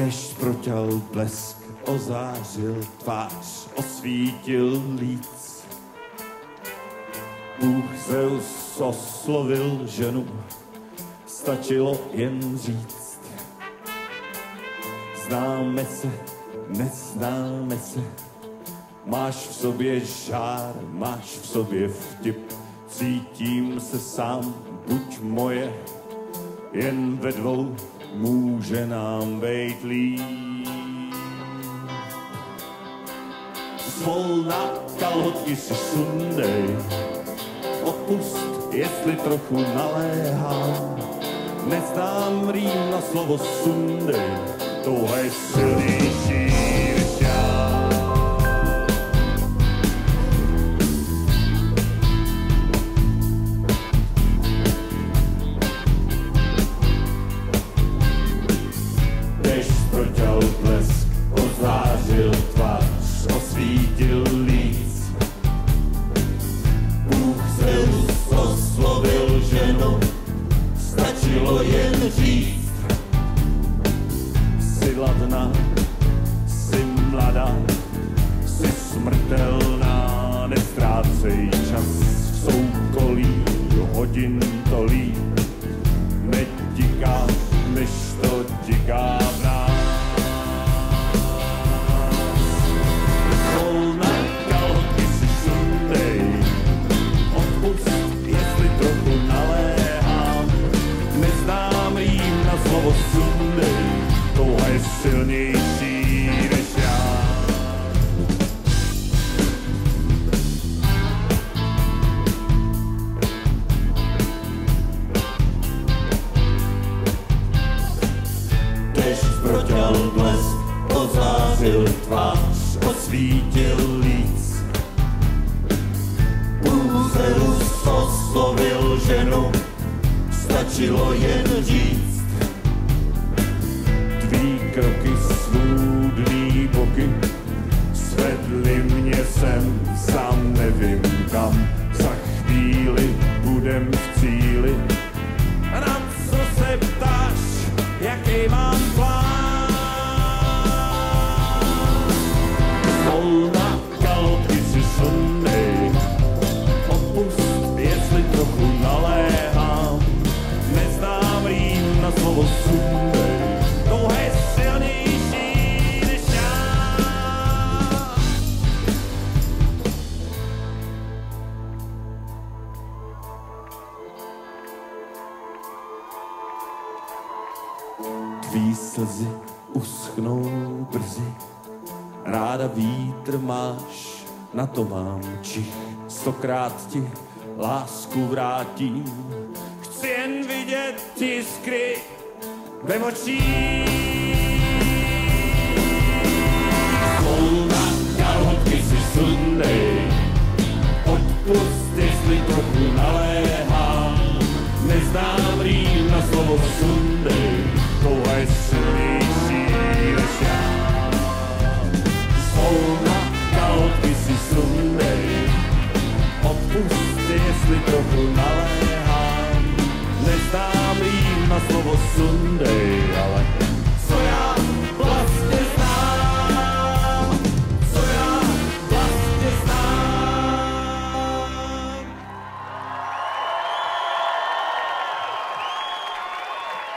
Déšť proťal blesk, ozářil tvář, osvítil líc. Bůh Zeus oslovil ženu, stačilo jen říct. Známe se, neznáme se, máš v sobě žár, máš v sobě vtip. Cítím se sám, buď moje, jen ve dvou může nám bejt líp. Zvolna kalhotky si sundej, odpust, jestli trochu naléhám. Neznám rým na slovo sundej, tohle je silnější než já. Déšť proťal blesk, ozářil tvář, osvítil líc. Bůh Zeus oslovil ženu, stačilo jen říct. Jsi ladná, jsi mladá, jsi smrtelná, neztrácej čas v soukolí, hodin tolí. Netiká, než to tiká v nás. Volna kalhotky si sundej, odpust, jestli trochu naléhám. Neznám rým na slovo sundej, tohle je silnější než já. Déšť proťal blesk, ozářil tvář, osvítil líc. Bůh Zeus oslovil ženu, stačilo jen říct. Tvý kroky, svůdný boky, svedli mě sem, sám nevím kam. Za chvíli budem v cíli. A na co se ptáš, jaký mám plán? Volna kalhotky si sundej, odpust, jestli trochu naléhám. Neznám rým na slovo sundej, tohle je silnější než já. Tvý slzy uschnou brzy, ráda vítr máš, na to mám čich. 100krát ti lásku vrátím, chci jen vidět jiskry ve očích. Volna kalhotky si sundej, odpust, jestli trochu naléhám. Neznám rým na slovo sundej, tohle je silnější než já. Volna kalhotky si sundej, odpust, jestli trochu naléhám. Neznám rým na slovo sundej, ale